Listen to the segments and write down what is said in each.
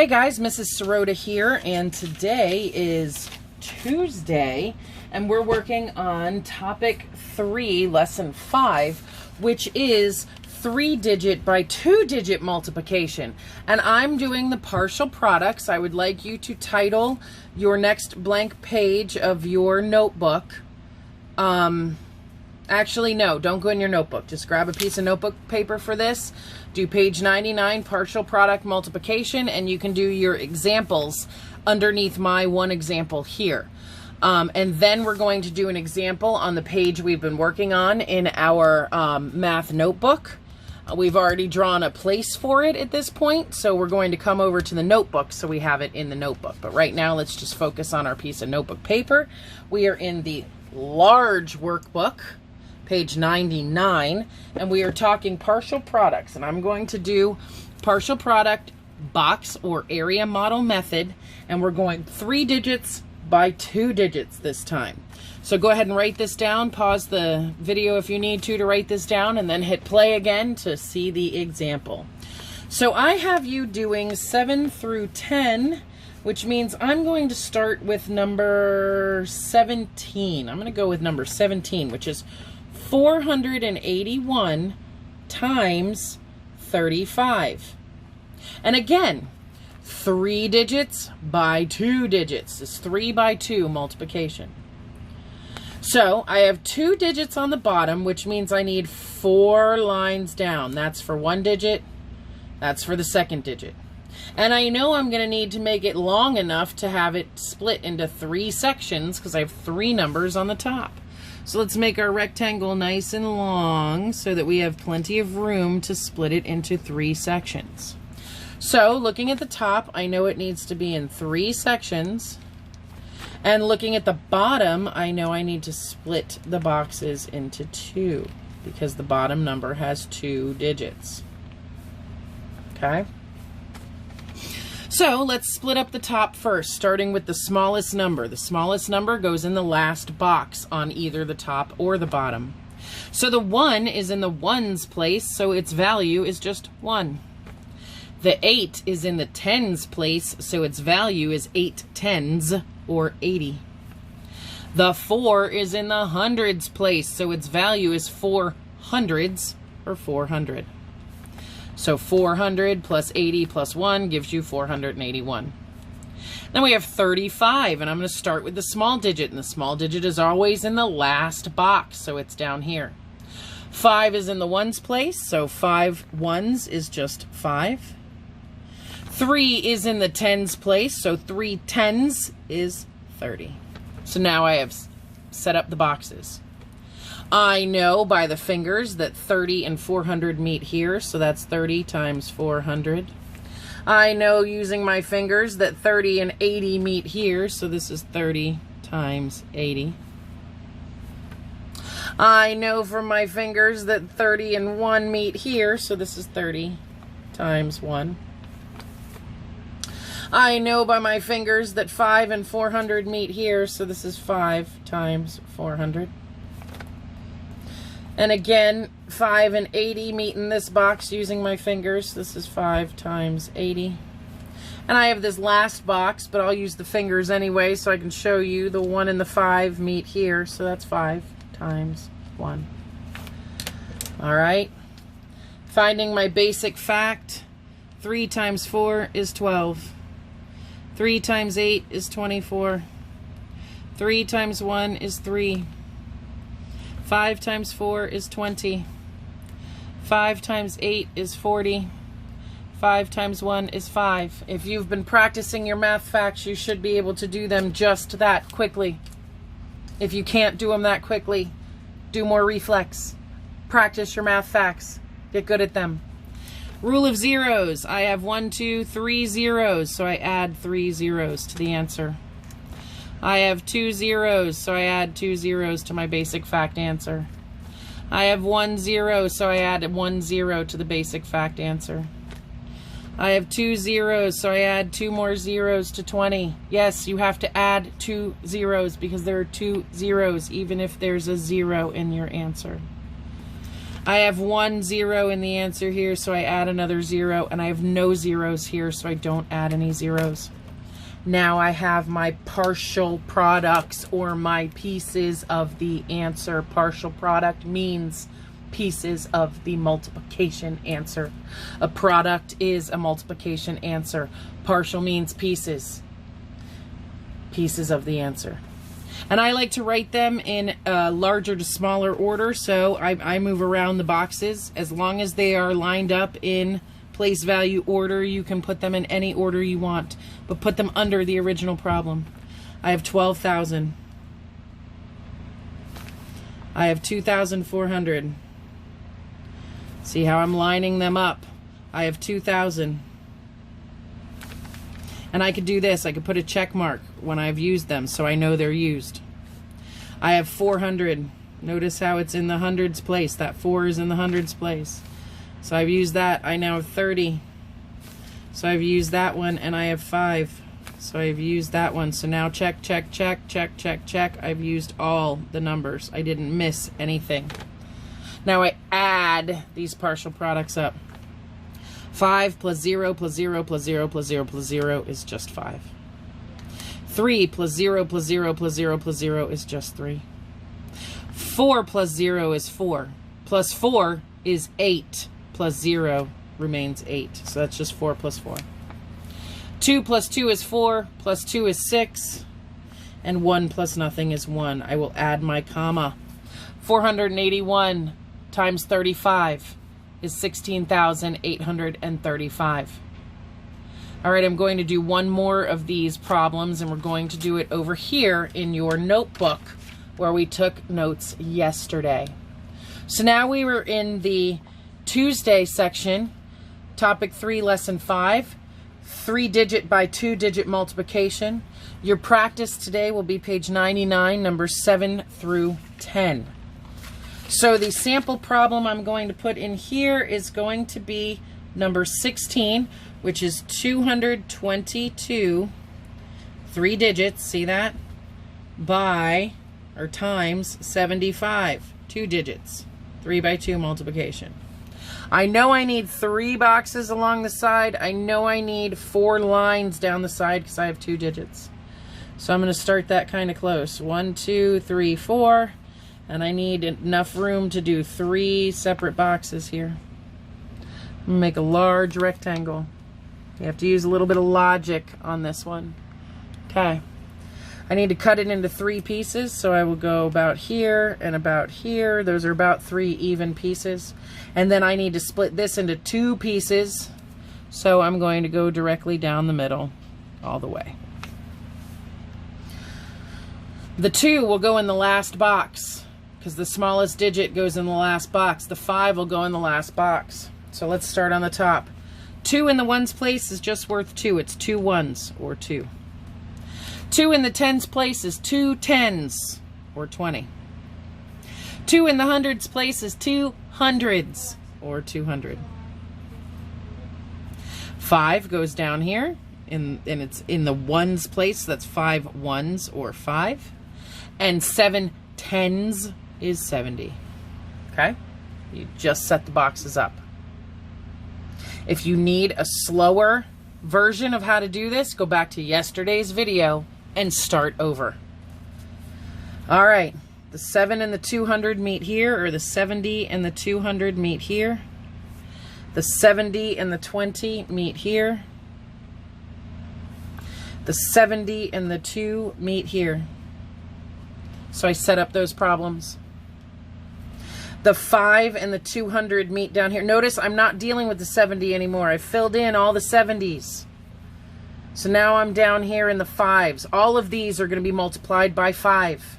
Hey guys, Mrs. Sirota here, and today is Tuesday, and we're working on topic 3, lesson 5, which is 3-digit by 2-digit multiplication. And I'm doing the partial products. I would like you to title your next blank page of your notebook. Actually, no, don't go in your notebook. Just grab a piece of notebook paper for this. Do page 99, partial product multiplication, and you can do your examples underneath my one example here. And then we're going to do an example on the page we've been working on in our math notebook. We've already drawn a place for it at this point, so we're going to come over to the notebook so we have it in the notebook. But right now, let's just focus on our piece of notebook paper. We are in the large workbook, page 99, and we are talking partial products, and I'm going to do partial product box or area model method, and we're going 3 digits by 2 digits this time. So go ahead and write this down, pause the video if you need to write this down, and then hit play again to see the example. So I have you doing 7 through 10, which means I'm going to start with number 17. I'm going to go with number 17, which is 481 times 35. And again, 3 digits by 2 digits. This is 3 by 2 multiplication. So I have 2 digits on the bottom, which means I need 4 lines down. That's for 1 digit. That's for the second digit. And I know I'm going to need to make it long enough to have it split into 3 sections because I have 3 numbers on the top. So let's make our rectangle nice and long so that we have plenty of room to split it into 3 sections. So looking at the top, I know it needs to be in 3 sections. And looking at the bottom, I know I need to split the boxes into 2 because the bottom number has 2 digits. Okay? So let's split up the top first, starting with the smallest number. The smallest number goes in the last box on either the top or the bottom. So the 1 is in the ones place, so its value is just 1. The 8 is in the tens place, so its value is 8 tens, or 80. The 4 is in the hundreds place, so its value is 4 hundreds, or 400. So 400 plus 80 plus 1 gives you 481. Then we have 35, and I'm going to start with the small digit, and the small digit is always in the last box, so it's down here. 5 is in the ones place, so 5 ones is just 5. 3 is in the tens place, so 3 tens is 30. So now I have set up the boxes. I know by the fingers that 30 and 400 meet here, so that's 30 times 400. I know using my fingers that 30 and 80 meet here, so this is 30 times 80. I know from my fingers that 30 and 1 meet here, so this is 30 times 1. I know by my fingers that 5 and 400 meet here, so this is 5 times 400. And again, 5 and 80 meet in this box using my fingers. This is 5 times 80. And I have this last box, but I'll use the fingers anyway so I can show you the 1 and the 5 meet here. So that's 5 times 1. All right. Finding my basic fact, 3 times 4 is 12. 3 times 8 is 24. 3 times 1 is 3. 5 times 4 is 20. 5 times 8 is 40. 5 times 1 is 5. If you've been practicing your math facts, you should be able to do them just that quickly. If you can't do them that quickly, do more reflex. Practice your math facts. Get good at them. Rule of zeros. I have 1, 2, 3 zeros, so I add 3 zeros to the answer. I have 2 zeros, so I add 2 zeros to my basic fact answer. I have 1 0, so I add 1 0 to the basic fact answer. I have 2 zeros, so I add 2 more zeros to 20. Yes, you have to add 2 zeros because there are 2 zeros, even if there's a 0 in your answer. I have 1 0 in the answer here, so I add another 0, and I have no zeros here, so I don't add any zeros. Now I have my partial products, or my pieces of the answer. Partial product means pieces of the multiplication answer. A product is a multiplication answer. Partial means pieces. Pieces of the answer. And I like to write them in larger to smaller order, so I move around the boxes. As long as they are lined up in place value order, you can put them in any order you want, but put them under the original problem. I have 12,000. I have 2,400. See how I'm lining them up? I have 2,000. And I could do this. I could put a check mark when I've used them so I know they're used. I have 400. Notice how it's in the hundreds place. That 4 is in the hundreds place. So I've used that. I now have 30. So I've used that one, and I have 5. So I've used that one. So now check, check, check, check, check, check. I've used all the numbers. I didn't miss anything. Now I add these partial products up. 5 plus 0 plus 0 plus 0 plus 0 plus 0 is just 5. 3 plus 0 plus 0 plus 0 plus 0 is just 3. 4 plus 0 is 4. Plus 4 is 8. Plus 0 remains 8. So that's just 4 plus 4. 2 plus 2 is 4. Plus 2 is 6. And 1 plus nothing is 1. I will add my comma. 481 times 35 is 16,835. All right, I'm going to do one more of these problems, and we're going to do it over here in your notebook where we took notes yesterday. So now we were in the Tuesday section, topic 3, lesson 5, 3-digit by 2-digit multiplication. Your practice today will be page 99, numbers 7 through 10. So the sample problem I'm going to put in here is going to be number 16, which is 222, 3 digits, see that? By, or times 75, 2 digits, 3 by 2 multiplication. I know I need 3 boxes along the side. I know I need 4 lines down the side because I have 2 digits. So I'm going to start that kind of close. 1, 2, 3, 4. And I need enough room to do 3 separate boxes here. I'm going to make a large rectangle. You have to use a little bit of logic on this one. Okay. I need to cut it into 3 pieces, so I will go about here and about here. Those are about 3 even pieces. And then I need to split this into 2 pieces, so I'm going to go directly down the middle all the way. The 2 will go in the last box, because the smallest digit goes in the last box. The 5 will go in the last box. So let's start on the top. 2 in the ones place is just worth 2. It's 2 ones, or 2. 2 in the tens place is 2 tens, or 20. 2 in the hundreds place is 2 hundreds, or 200. 5 goes down here, and it's in the ones place. That's 5 ones, or 5. And 7 tens is 70. Okay? You just set the boxes up. If you need a slower version of how to do this, go back to yesterday's video and start over. All right, the 7 and the 200 meet here, or the 70 and the 200 meet here. The 70 and the 20 meet here. The 70 and the 2 meet here. So I set up those problems. The 5 and the 200 meet down here. Notice I'm not dealing with the 70 anymore. I filled in all the 70s. So now I'm down here in the 5s. All of these are going to be multiplied by 5.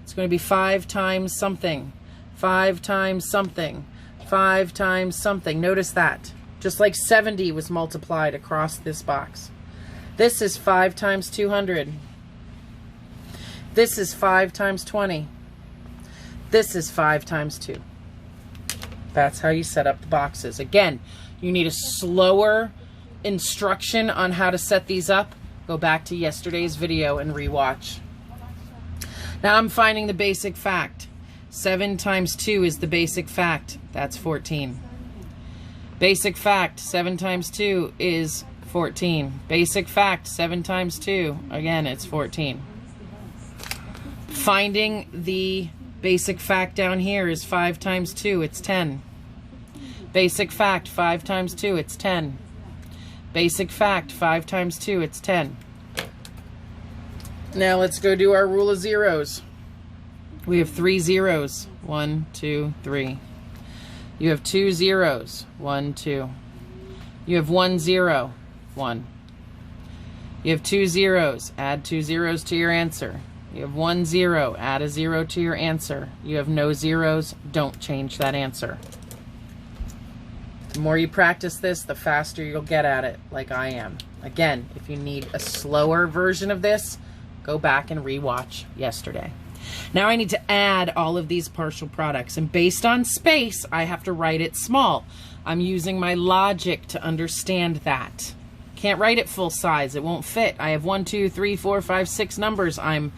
It's going to be 5 times something. 5 times something. 5 times something. Notice that. Just like 70 was multiplied across this box. This is 5 times 200. This is 5 times 20. This is 5 times 2. That's how you set up the boxes. Again, you need a slower instruction on how to set these up. Go back to yesterday's video and rewatch. Now I'm finding the basic fact. 7 times 2 is the basic fact. That's 14. Basic fact, 7 times 2 is 14. Basic fact, 7 times 2, again, it's 14. Finding the basic fact down here is 5 times 2, it's 10. Basic fact, 5 times 2, it's 10. Basic fact, 5 times 2, it's 10. Now let's go do our rule of zeros. We have 3 zeros. 1, 2, 3. You have 2 zeros. 1, 2. You have 1 0. 1. You have 2 zeros. Add 2 zeros to your answer. You have 1 0. Add a 0 to your answer. You have no zeros. Don't change that answer. The more you practice this, the faster you'll get at it, like I am. Again, if you need a slower version of this, go back and rewatch yesterday. Now I need to add all of these partial products, and based on space, I have to write it small. I'm using my logic to understand that. Can't write it full size, it won't fit. I have 1, 2, 3, 4, 5, 6 numbers I'm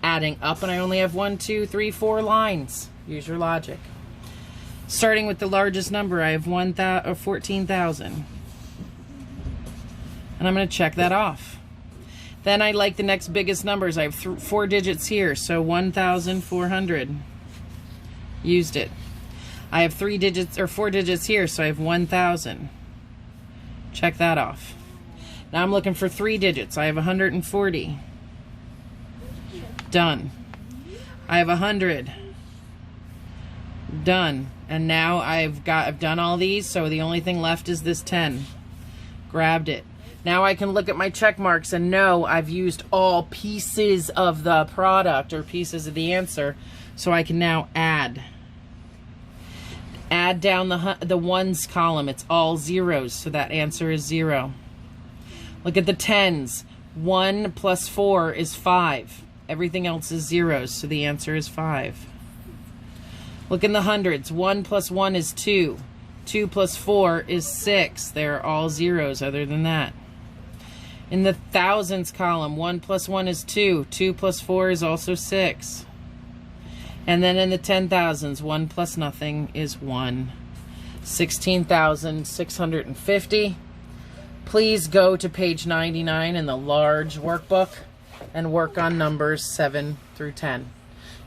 adding up, and I only have 1, 2, 3, 4 lines. Use your logic. Starting with the largest number, I have 14,000. And I'm going to check that off. Then I like the next biggest numbers. I have 4 digits here, so 1,400. Used it. I have 4 digits here, so I have 1,000. Check that off. Now I'm looking for 3 digits. I have 140. Done. I have 100. Done. And now I've done all these, so the only thing left is this 10. Grabbed it. Now I can look at my check marks and know I've used all pieces of the product or pieces of the answer, so I can now add. Add down the ones column. It's all zeros, so that answer is 0. Look at the tens. 1 plus 4 is 5. Everything else is zeros, so the answer is 5. Look in the hundreds. 1 plus 1 is 2. 2 plus 4 is 6. They're all zeros other than that. In the thousands column, 1 plus 1 is 2. 2 plus 4 is also 6. And then in the 10,000s, 1 plus nothing is 1. 16,650. Please go to page 99 in the large workbook and work on numbers 7 through 10.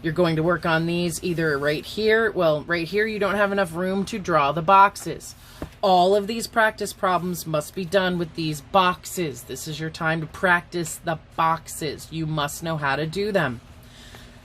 You're going to work on these either right here. Well, right here you don't have enough room to draw the boxes. All of these practice problems must be done with these boxes. This is your time to practice the boxes. You must know how to do them.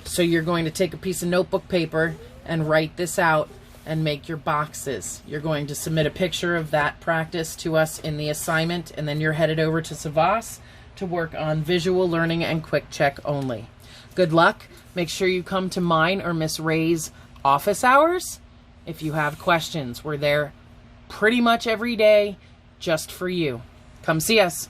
So you're going to take a piece of notebook paper and write this out and make your boxes. You're going to submit a picture of that practice to us in the assignment, and then you're headed over to Savas to work on visual learning and quick check only. Good luck. Make sure you come to mine or Miss Ray's office hours if you have questions. We're there pretty much every day just for you. Come see us.